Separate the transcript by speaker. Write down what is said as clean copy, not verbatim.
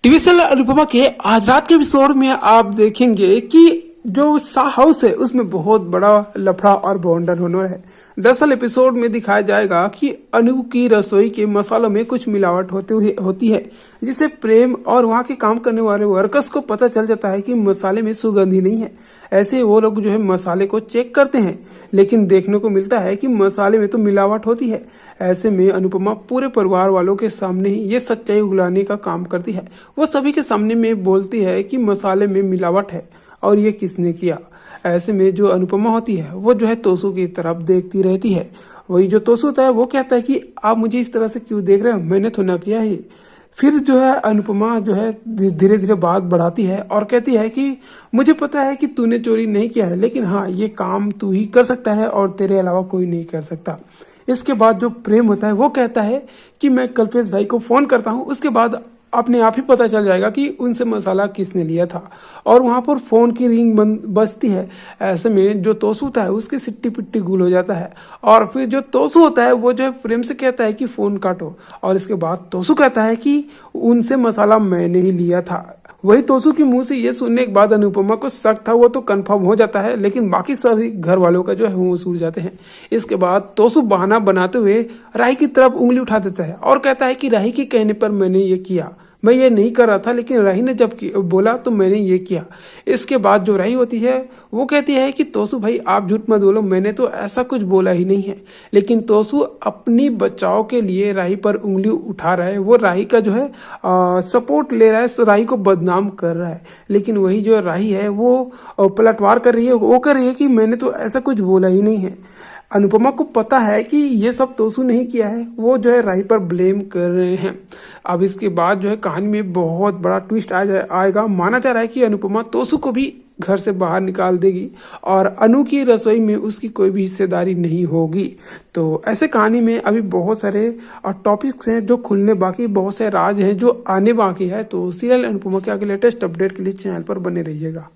Speaker 1: TV serial Anupama के आज रात के एपिसोड में आप देखेंगे कि जो हाउस है उसमें बहुत बड़ा लफड़ा और बवंडर होने वाला है। दरअसल एपिसोड में दिखाया जाएगा कि अनु की रसोई के मसालों में कुछ मिलावट होती है, जिससे प्रेम और वहाँ के काम करने वाले वर्कर्स को पता चल जाता है कि मसाले में सुगंध ही नहीं है। ऐसे वो लोग जो है मसाले को चेक करते हैं, लेकिन देखने को मिलता है कि मसाले में तो मिलावट होती है। ऐसे में अनुपमा पूरे परिवार वालों के सामने ही ये सच्चाई उगलाने का काम करती है। वो सभी के सामने में बोलती है कि मसाले में मिलावट है और ये किसने किया। ऐसे में जो अनुपमा होती है वो जो है तोसू की तरफ देखती रहती है। वही जो तोसू होता है वो कहता है कि आप मुझे इस तरह से क्यों देख रहे हो, मैंने तो ना किया है। फिर जो है अनुपमा जो है धीरे धीरे बात बढ़ाती है और कहती है कि मुझे पता है कि तूने चोरी नहीं किया है, लेकिन हाँ ये काम तू ही कर सकता है और तेरे अलावा कोई नहीं कर सकता। इसके बाद जो प्रेम होता है वो कहता है कि मैं कल्पेश भाई को फोन करता हूँ, उसके बाद अपने आप ही पता चल जाएगा कि उनसे मसाला किसने लिया था। और वहां पर फोन की रिंग बजती है। ऐसे में जो तोसू होता है उसकी सिट्टी पिट्टी गुल हो जाता है और फिर जो तोसू होता है वो जो है प्रेम से कहता है कि फोन काटो। और इसके बाद तोसू कहता है कि उनसे मसाला मैंने ही लिया था। वही तोसू के मुंह से ये सुनने के बाद अनुपमा को शक था वो तो कंफर्म हो जाता है, लेकिन बाकी सभी घर वालों का जो है वो सूझ जाते हैं। इसके बाद तोसू बहाना बनाते हुए राही की तरफ उंगली उठा देता है और कहता है कि राही के कहने पर मैंने ये किया, मैं ये नहीं कर रहा था, लेकिन राही ने जब बोला तो मैंने ये किया। इसके बाद जो राही होती है वो कहती है कि तोसू भाई आप झूठ मत बोलो, मैंने तो ऐसा कुछ बोला ही नहीं है। लेकिन तोसू अपनी बचाव के लिए राही पर उंगली उठा रहा है, वो राही का जो है सपोर्ट ले रहा है, तो राही को बदनाम कर रहा है। लेकिन वही जो राही है वो पलटवार कर रही है, वो कर रही है कि मैंने तो ऐसा कुछ बोला ही नहीं है। अनुपमा को पता है कि ये सब तोसू नहीं किया है, वो जो है राही पर ब्लेम कर रहे हैं। अब इसके बाद जो है कहानी में बहुत बड़ा ट्विस्ट आएगा। माना जा रहा है कि अनुपमा तोसू को भी घर से बाहर निकाल देगी और अनु की रसोई में उसकी कोई भी हिस्सेदारी नहीं होगी। तो ऐसे कहानी में अभी बहुत सारे टॉपिक्स हैं जो खुलने बाकी, बहुत से राज हैं जो आने बाकी है। तो सीरियल अनुपमा के आगे लेटेस्ट अपडेट के लिए चैनल पर बने रहिएगा।